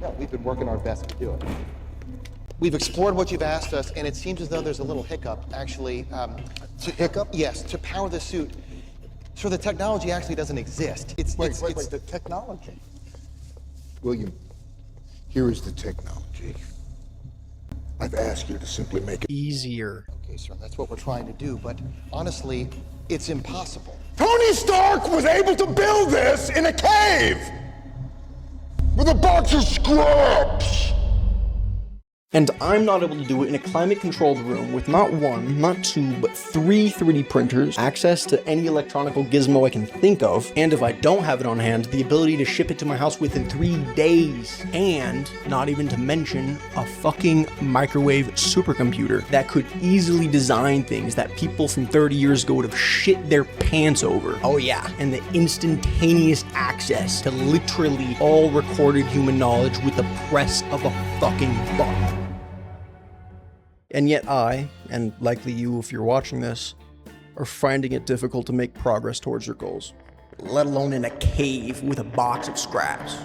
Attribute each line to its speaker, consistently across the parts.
Speaker 1: No, we've been working our best to do it. We've explored what you've asked us, and it seems as though there's a little hiccup, actually.
Speaker 2: Hiccup?
Speaker 1: Yes, to power the suit. So the technology actually doesn't exist.
Speaker 2: Wait, the technology. William, here is the technology. I've asked you to simply make it
Speaker 3: easier.
Speaker 1: Okay, sir, that's what we're trying to do, but honestly, it's impossible.
Speaker 2: Tony Stark was able to build this in a cave with a bunch of scrubs.
Speaker 3: And I'm not able to do it in a climate-controlled room with not one, not two, but 3 3D printers, access to any electronical gizmo I can think of, and if I don't have it on hand, the ability to ship it to my house within 3 days. And not even to mention a fucking microwave supercomputer that could easily design things that people from 30 years ago would have shit their pants over. Oh yeah, and the instantaneous access to literally all recorded human knowledge with the press of a fucking button. And yet I, and likely you if you're watching this, are finding it difficult to make progress towards your goals, let alone in a cave with a box of scraps.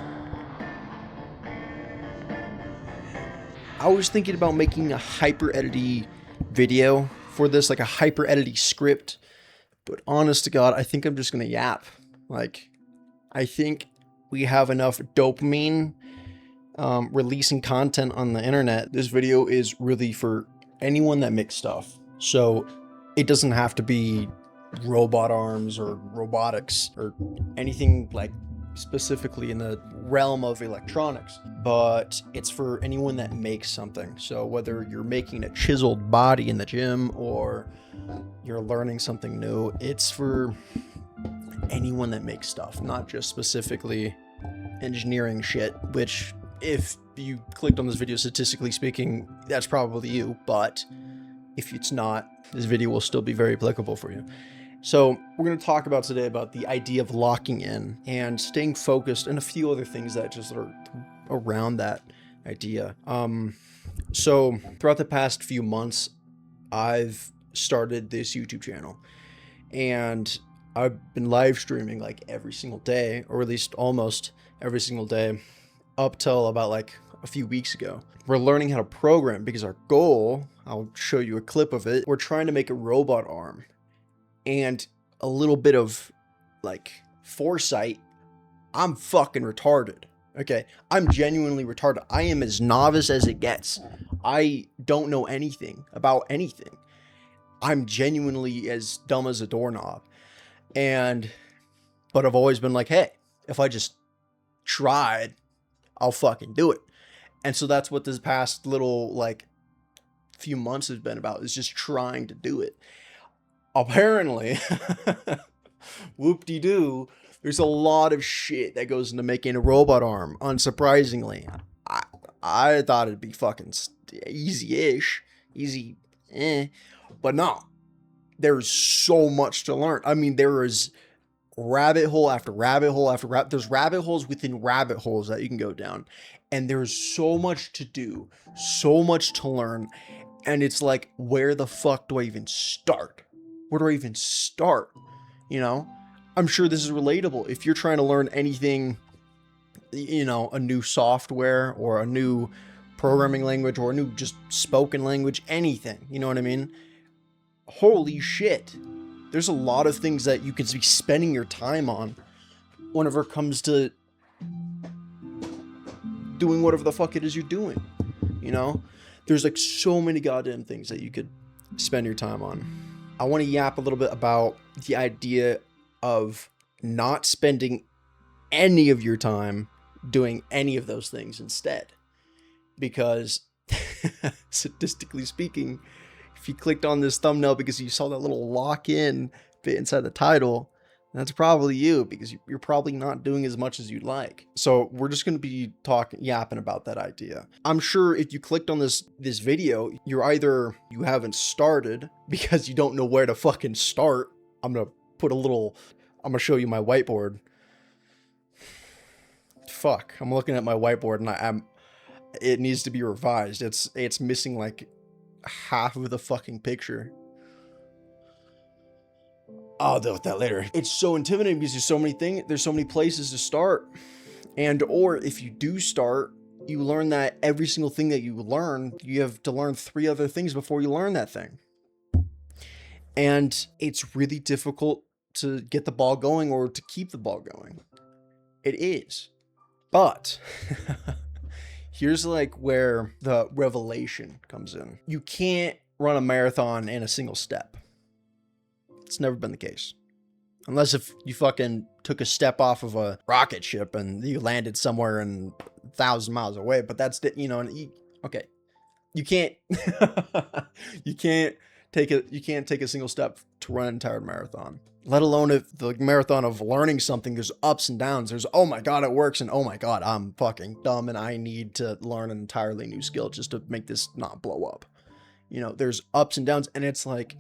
Speaker 3: I was thinking about making a hyper-edity video for this, like a hyper-edity script, but honest to God, I think I'm just gonna yap. Like, I think we have enough dopamine releasing content on the internet. This video is really for anyone that makes stuff. So it doesn't have to be robot arms or robotics or anything like specifically in the realm of electronics, but it's for anyone that makes something. So whether you're making a chiseled body in the gym or you're learning something new, it's for anyone that makes stuff, not just specifically engineering shit, which if you clicked on this video, statistically speaking, that's probably you, but if it's not, this video will still be very applicable for you. So we're going to talk about today about the idea of locking in and staying focused and a few other things that just are around that idea. So throughout the past few months, I've started this YouTube channel and I've been live streaming like every single day, or at least almost every single day, up till about like a few weeks ago. We're learning how to program because our goal, I'll show you a clip of it, we're trying to make a robot arm. And a little bit of like foresight, I'm fucking retarded. Okay, I'm genuinely retarded. I am as novice as it gets. I don't know anything about anything. I'm genuinely as dumb as a doorknob. But I've always been like, hey, if I just tried, I'll fucking do it. And so that's what this past little like few months has been about, is just trying to do it. Apparently, whoop-de-doo, there's a lot of shit that goes into making a robot arm, unsurprisingly. I thought it'd be fucking easy-ish, but no. There's so much to learn. I mean, there is rabbit hole after rabbit hole after rabbit. There's rabbit holes within rabbit holes that you can go down. And there's so much to do, so much to learn. And it's like, where the fuck do I even start? Where do I even start? You know, I'm sure this is relatable. If you're trying to learn anything, you know, a new software or a new programming language or a new just spoken language, anything, you know what I mean? Holy shit. There's a lot of things that you could be spending your time on whenever it comes to doing whatever the fuck it is you're doing, you know? There's like so many goddamn things that you could spend your time on. I want to yap a little bit about the idea of not spending any of your time doing any of those things instead. Because statistically speaking, if you clicked on this thumbnail because you saw that little lock-in bit inside the title, that's probably you, because you're probably not doing as much as you'd like. So we're just going to be yapping about that idea. I'm sure if you clicked on this video, you're either you haven't started because you don't know where to fucking start. I'm going to show you my whiteboard. Fuck, I'm looking at my whiteboard and it needs to be revised. It's missing like half of the fucking picture. I'll deal with that later. It's so intimidating because there's so many places to start. And or if you do start, you learn that every single thing that you learn, you have to learn 3 other things before you learn that thing. And it's really difficult to get the ball going or to keep the ball going. It is. But here's like where the revelation comes in. You can't run a marathon in a single step. It's never been the case. Unless if you fucking took a step off of a rocket ship and you landed somewhere in 1,000 miles away. But that's, okay. You can't, you can't take a single step to run an entire marathon. Let alone if the marathon of learning something, there's ups and downs. There's, oh my God, it works. And oh my God, I'm fucking dumb and I need to learn an entirely new skill just to make this not blow up. There's ups and downs. And it's like,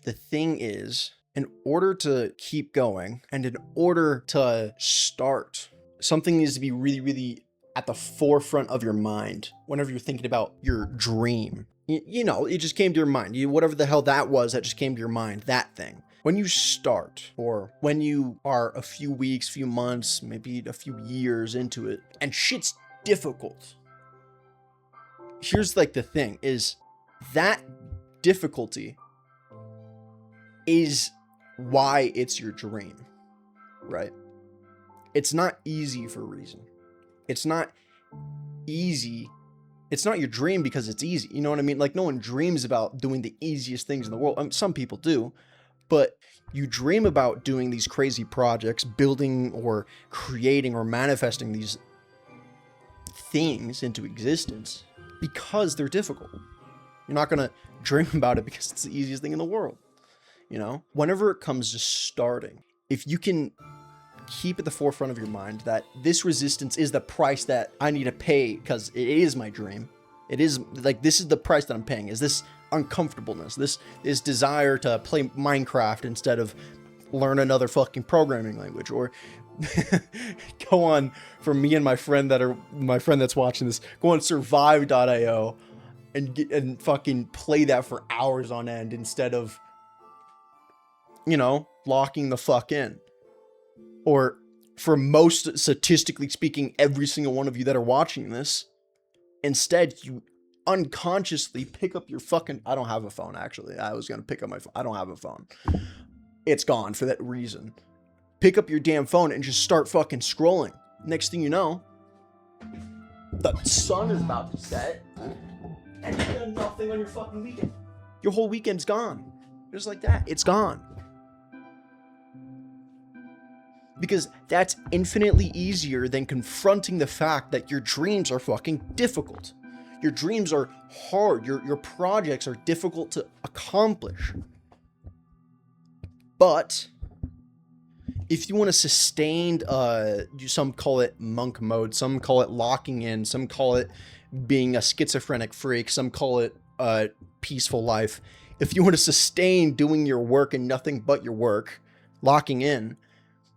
Speaker 3: the thing is, in order to keep going and in order to start, something needs to be really, really at the forefront of your mind whenever you're thinking about your dream. It just came to your mind. Whatever the hell that was, that just came to your mind, that thing. When you start, or when you are a few weeks, few months, maybe a few years into it, and shit's difficult, here's like the thing, is that difficulty is why it's your dream, right? It's not easy for a reason. It's not easy. It's not your dream because it's easy. You know what I mean? Like, no one dreams about doing the easiest things in the world. I mean, some people do, but you dream about doing these crazy projects, building or creating or manifesting these things into existence because they're difficult. You're not going to dream about it because it's the easiest thing in the world. Whenever it comes to starting, if you can keep at the forefront of your mind that this resistance is the price that I need to pay because it is my dream. It is like, this is the price that I'm paying, is this uncomfortableness, this desire to play Minecraft instead of learn another fucking programming language, or go on, for me and my friend that's watching this, go on survive.io and fucking play that for hours on end instead of, locking the fuck in. Or for most, statistically speaking, every single one of you that are watching this, instead you unconsciously pick up your fucking, I don't have a phone actually. I was going to pick up my phone. I don't have a phone. It's gone for that reason. Pick up your damn phone and just start fucking scrolling. Next thing you know, the sun is about to set and you got nothing on your fucking weekend. Your whole weekend's gone. Just like that. It's gone. Because that's infinitely easier than confronting the fact that your dreams are fucking difficult. Your dreams are hard. Your projects are difficult to accomplish. But if you want to sustain, some call it monk mode, some call it locking in, some call it being a schizophrenic freak, some call it a peaceful life. If you want to sustain doing your work and nothing but your work, locking in,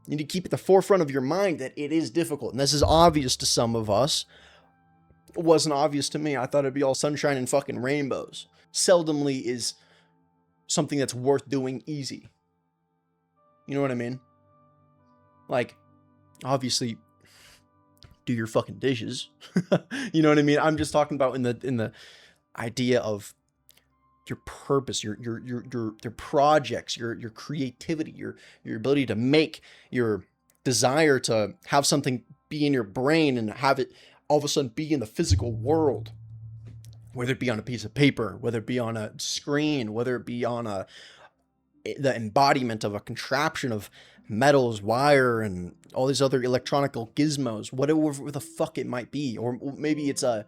Speaker 3: you need to keep at the forefront of your mind that it is difficult. And this is obvious to some of us. It wasn't obvious to me. I thought it'd be all sunshine and fucking rainbows. Seldomly is something that's worth doing easy. You know what I mean? Like, obviously, do your fucking dishes. You know what I mean? I'm just talking about in the idea of your purpose, your projects, your creativity, your ability to make, your desire to have something be in your brain and have it all of a sudden be in the physical world, whether it be on a piece of paper, whether it be on a screen, whether it be on the embodiment of a contraption of metals, wire, and all these other electronical gizmos, whatever the fuck it might be. Or maybe it's a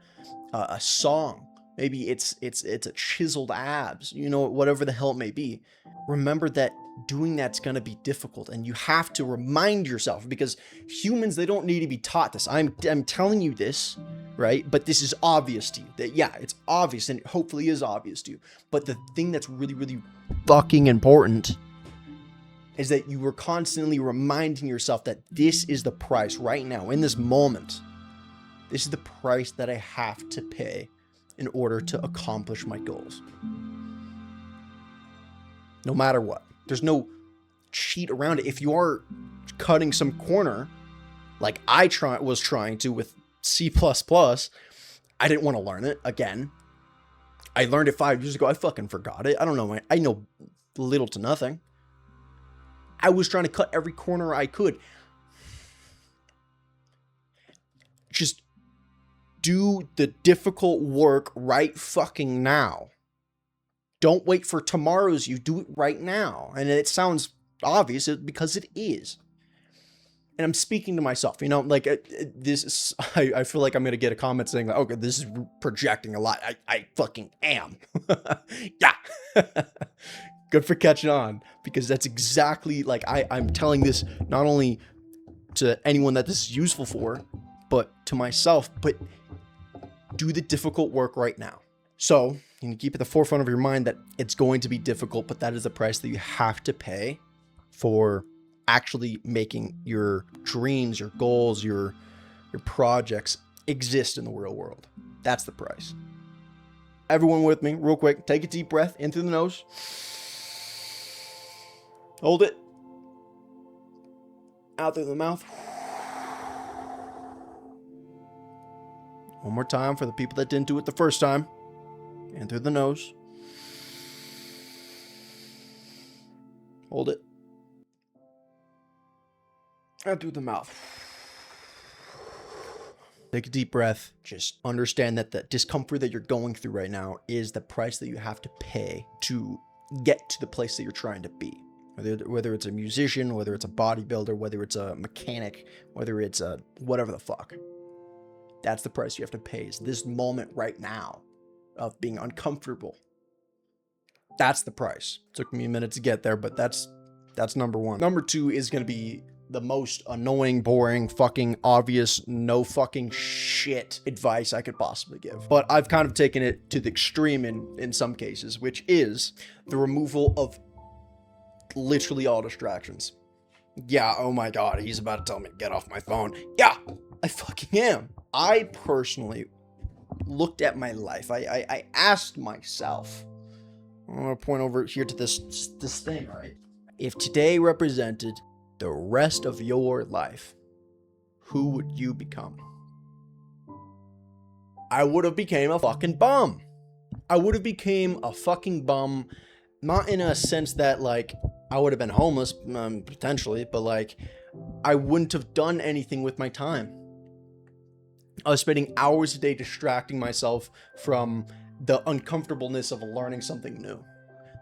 Speaker 3: song. Maybe it's a chiseled abs, whatever the hell it may be. Remember that doing that's going to be difficult, and you have to remind yourself, because humans, they don't need to be taught this. I'm telling you this, right? But this is obvious to you. That, yeah, it's obvious, and it hopefully is obvious to you. But the thing that's really, really fucking important is that you were constantly reminding yourself that this is the price right now, in this moment. This is the price that I have to pay in order to accomplish my goals. No matter what. There's no cheat around it. If you are cutting some corner, like I was trying to with C++. I didn't want to learn it again. I learned it 5 years ago. I fucking forgot it. I don't know. I know little to nothing. I was trying to cut every corner I could. Just do the difficult work right fucking now. Don't wait for tomorrow's you. Do it right now. And it sounds obvious because it is. And I'm speaking to myself, you know, like this is, I feel like I'm going to get a comment saying, like, okay, this is projecting a lot. I fucking am. Yeah. Good for catching on, because that's exactly like I'm telling this not only to anyone that this is useful for, but to myself. But do the difficult work right now. So you can keep at the forefront of your mind that it's going to be difficult, but that is the price that you have to pay for actually making your dreams, your goals, your projects exist in the real world. That's the price. Everyone with me, real quick, take a deep breath in through the nose. Hold it. Out through the mouth. One more time for the people that didn't do it the first time. In through the nose. Hold it. Out through the mouth. Take a deep breath. Just understand that the discomfort that you're going through right now is the price that you have to pay to get to the place that you're trying to be. Whether it's a musician, whether it's a bodybuilder, whether it's a mechanic, whether it's a whatever the fuck. That's the price you have to pay, is this moment right now of being uncomfortable. That's the price. Took me a minute to get there, but that's number one. Number two is going to be the most annoying, boring, fucking obvious, no fucking shit advice I could possibly give. But I've kind of taken it to the extreme in some cases, which is the removal of literally all distractions. Yeah, oh my God, he's about to tell me to get off my phone. Yeah, I fucking am. I personally looked at my life. I asked myself, I'm gonna point over here to this thing, right? If today represented the rest of your life, who would you become? I would have became a fucking bum. I would have became a fucking bum, not in a sense that like I would have been homeless, potentially, but like I wouldn't have done anything with my time. I was spending hours a day distracting myself from the uncomfortableness of learning something new.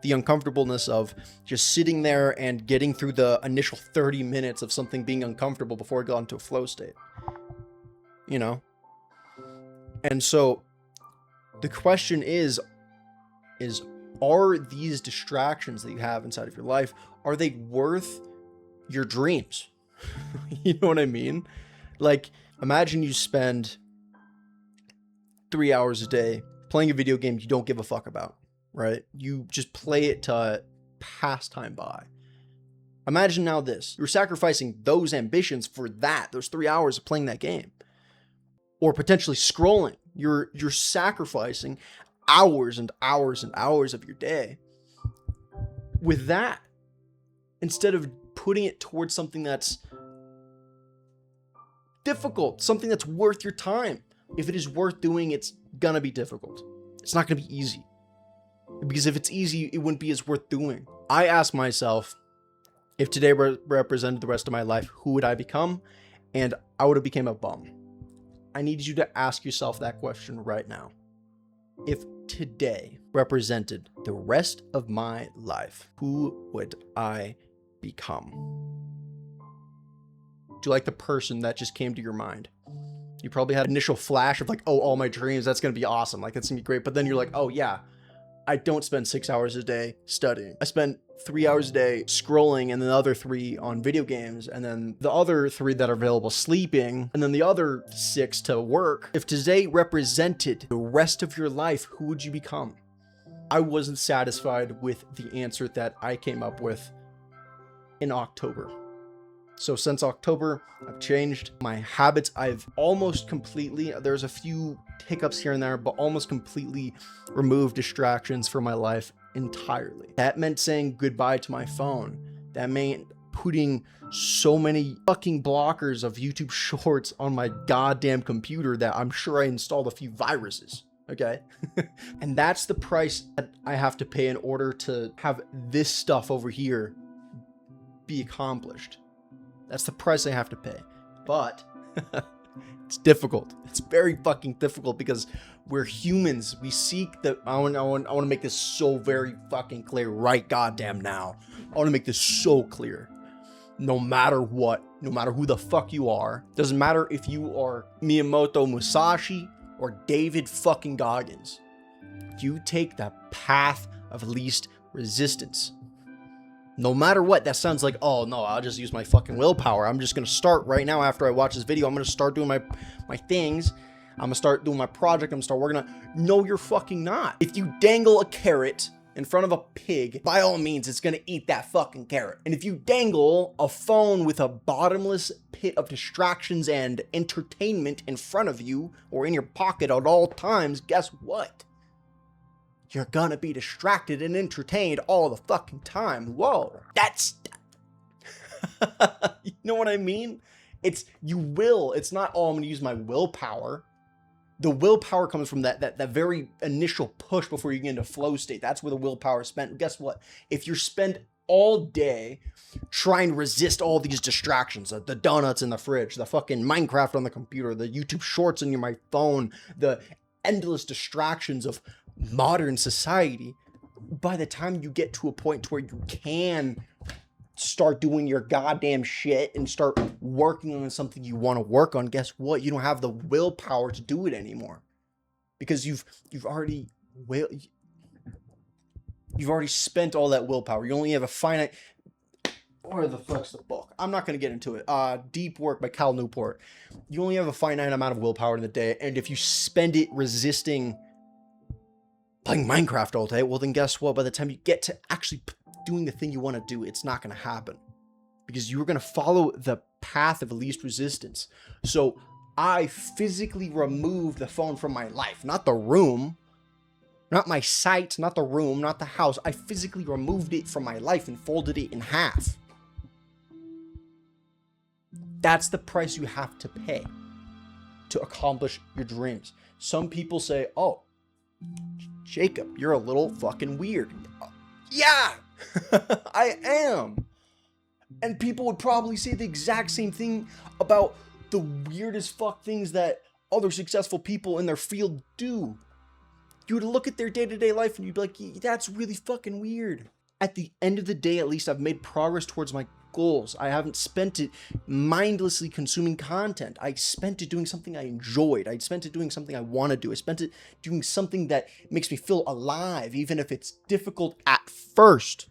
Speaker 3: The uncomfortableness of just sitting there and getting through the initial 30 minutes of something being uncomfortable before I got into a flow state. You know? And so the question is are these distractions that you have inside of your life, are they worth your dreams? You know what I mean? Like, imagine you spend 3 hours a day playing a video game you don't give a fuck about, right? You just play it to pass time by. Imagine now this. You're sacrificing those ambitions for those 3 hours of playing that game. Or potentially scrolling. You're sacrificing hours and hours and hours of your day with that, instead of putting it towards something that's difficult, something that's worth your time. If it is worth doing, it's gonna be difficult. It's not gonna be easy. Because if it's easy, it wouldn't be as worth doing. I ask myself, if today represented the rest of my life, who would I become? And I would have become a bum. I need you to ask yourself that question right now. If today represented the rest of my life, who would I become? Do you like the person that just came to your mind? You probably had an initial flash of like, oh, all my dreams, that's going to be awesome. Like, that's going to be great. But then you're like, oh yeah, I don't spend 6 hours a day studying. I spend 3 hours a day scrolling, and then the other 3 on video games, and then the other 3 that are available sleeping, and then the other 6 to work. If today represented the rest of your life, who would you become? I wasn't satisfied with the answer that I came up with in October. So since October, I've changed my habits. I've almost completely, there's a few hiccups here and there, but almost completely removed distractions from my life entirely. That meant saying goodbye to my phone. That meant putting so many fucking blockers of YouTube shorts on my goddamn computer that I'm sure I installed a few viruses. Okay. And that's the price that I have to pay in order to have this stuff over here be accomplished. That's the price I have to pay. But it's difficult. It's very fucking difficult because we're humans. We seek the, I want to make this so very fucking clear right goddamn now. I want to make this so clear. No matter what, no matter who the fuck you are, doesn't matter if you are Miyamoto Musashi or David fucking Goggins, you take the path of least resistance. No matter what, that sounds like, oh no, I'll just use my fucking willpower. I'm just gonna start right now after I watch this video. I'm gonna start doing my things. I'm gonna start doing my project. I'm gonna start working on. No, you're fucking not. If you dangle a carrot in front of a pig, by all means, it's gonna eat that fucking carrot. And if you dangle a phone with a bottomless pit of distractions and entertainment in front of you or in your pocket at all times, guess what? You're gonna be distracted and entertained all the fucking time. Whoa, that's... You know what I mean? You will. It's not, oh, I'm gonna use my willpower. The willpower comes from that very initial push before you get into flow state. That's where the willpower is spent. Guess what? If you're spent all day trying to resist all these distractions, the donuts in the fridge, the fucking Minecraft on the computer, the YouTube shorts on my phone, the endless distractions of modern society, by the time you get to a point where you can start doing your goddamn shit and start working on something you want to work on, guess what? You don't have the willpower to do it anymore because you've already spent all that willpower. You only have a finite. Where the fuck's the book? I'm not going to get into it. Deep Work by Cal Newport. You only have a finite amount of willpower in the day, and if you spend it resisting playing Minecraft all day, well then guess what? By the time you get to actually doing the thing you want to do, it's not going to happen because you're going to follow the path of least resistance. So I physically removed the phone from my life, not the room, not my sight, not the room, not the house. I physically removed it from my life and folded it in half. That's the price you have to pay to accomplish your dreams. Some people say, oh, Jacob, you're a little fucking weird. Yeah, I am. And people would probably say the exact same thing about the weirdest fuck things that other successful people in their field do. You would look at their day-to-day life and you'd be like, that's really fucking weird. At the end of the day, at least I've made progress towards my goals. I haven't spent it mindlessly consuming content. I spent it doing something I enjoyed. I spent it doing something I want to do. I spent it doing something that makes me feel alive, even if it's difficult at first.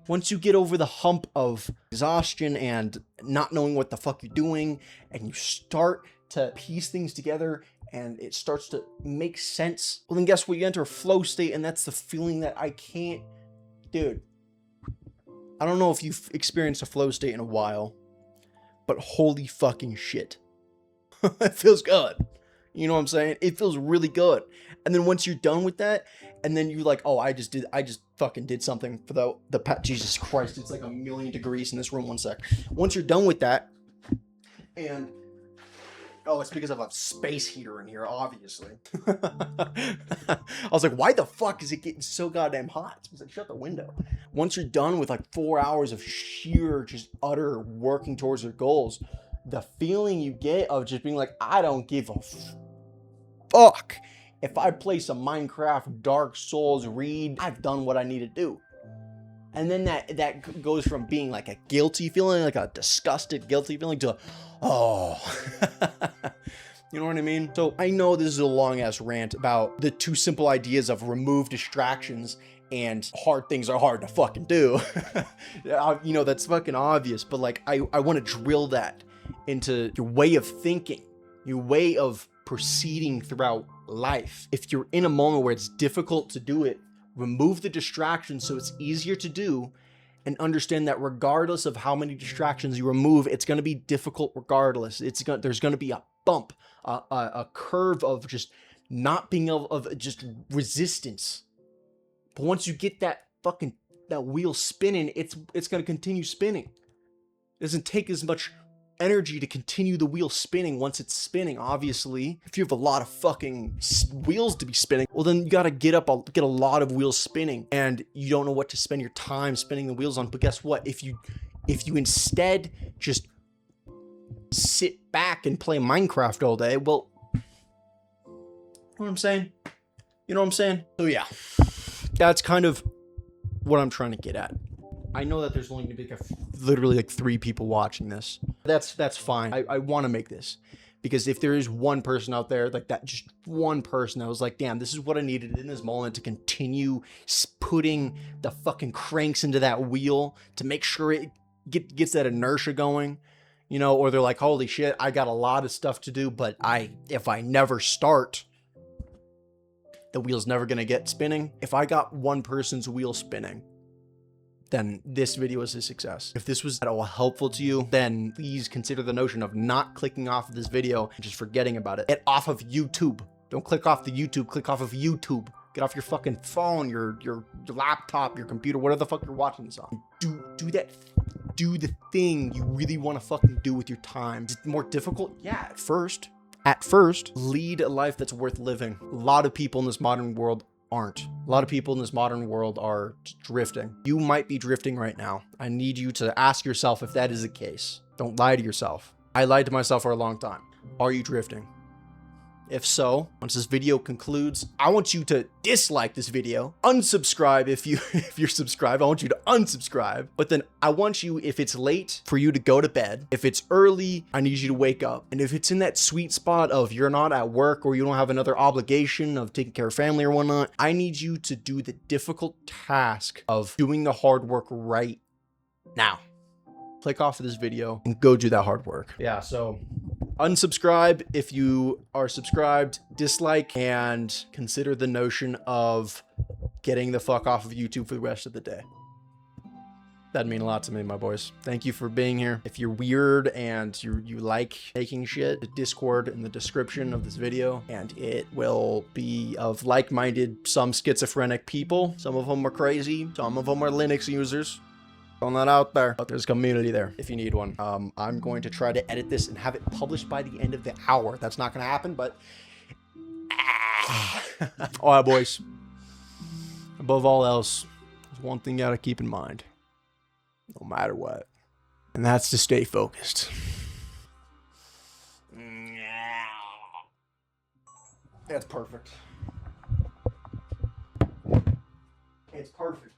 Speaker 3: Once you get over the hump of exhaustion and not knowing what the fuck you're doing, and you start to piece things together and it starts to make sense, well then guess what? You enter a flow state, and that's the feeling that I can't... Dude, I don't know if you've experienced a flow state in a while, but holy fucking shit. It feels good. You know what I'm saying? It feels really good. And then once you're done with that, and then you're like, oh, I just fucking did something for the Jesus Christ, it's like 1,000,000 degrees in this room. One sec. Once you're done with that, and oh, it's because of a space heater in here, obviously. I was like, why the fuck is it getting so goddamn hot? It's because I shut the window. Once you're done with like 4 hours of sheer, just utter working towards your goals, the feeling you get of just being like, I don't give a fuck if I play some Minecraft, Dark Souls, read, I've done what I need to do. And then that goes from being like a guilty feeling, like a disgusted, guilty feeling, to, oh. You know what I mean? So I know this is a long-ass rant about the two simple ideas of remove distractions and hard things are hard to fucking do. You know, that's fucking obvious, but like, I want to drill that into your way of thinking, your way of proceeding throughout life. If you're in a moment where it's difficult to do it, remove the distractions so it's easier to do, and understand that regardless of how many distractions you remove, it's going to be difficult regardless. There's going to be a bump, a curve of just not being able of just resistance. But once you get that fucking that wheel spinning, it's going to continue spinning. It doesn't take as much energy to continue the wheel spinning once it's spinning. Obviously, if you have a lot of fucking wheels to be spinning, well, then you got to get a lot of wheels spinning, and you don't know what to spend your time spinning the wheels on. But guess what? If you instead just sit back and play Minecraft all day, well, you know what I'm saying? You know what I'm saying? So yeah, that's kind of what I'm trying to get at. I know that there's only going to be literally like 3 people watching this. That's fine. I want to make this, because if there is one person out there like that, just one person that was like, damn, this is what I needed in this moment to continue putting the fucking cranks into that wheel to make sure it gets that inertia going, you know, or they're like, holy shit, I got a lot of stuff to do, but if I never start, the wheel's never going to get spinning. If I got one person's wheel spinning, then this video is a success. If this was at all helpful to you, then please consider the notion of not clicking off of this video and just forgetting about it. Get off of YouTube. Don't click off the YouTube, click off of YouTube. Get off your fucking phone, your laptop, your computer, whatever the fuck you're watching this on. Do that. Do the thing you really want to fucking do with your time. Is it more difficult? Yeah, at first. At first, lead a life that's worth living. A lot of people in this modern world aren't. A lot of people in this modern world are drifting. You might be drifting right now. I need you to ask yourself if that is the case. Don't lie to yourself. I lied to myself for a long time. Are you drifting? If so, once this video concludes, I want you to dislike this video, unsubscribe if you're subscribed. I want you to unsubscribe. But then I want you, if it's late, for you to go to bed. If it's early, I need you to wake up. And if it's in that sweet spot of you're not at work or you don't have another obligation of taking care of family or whatnot, I need you to do the difficult task of doing the hard work right now. Click off of this video and go do that hard work. Yeah, so unsubscribe if you are subscribed, dislike, and consider the notion of getting the fuck off of YouTube for the rest of the day. That'd mean a lot to me, my boys. Thank you for being here. If you're weird and you like taking shit, the Discord in the description of this video, and it will be of like-minded, some schizophrenic people. Some of them are crazy. Some of them are Linux users. Throwing that out there, but there's a community there if you need one. I'm going to try to edit this and have it published by the end of the hour. That's not going to happen, but all right, boys. Above all else, there's one thing you got to keep in mind, no matter what, and that's to stay focused. That's perfect. It's perfect.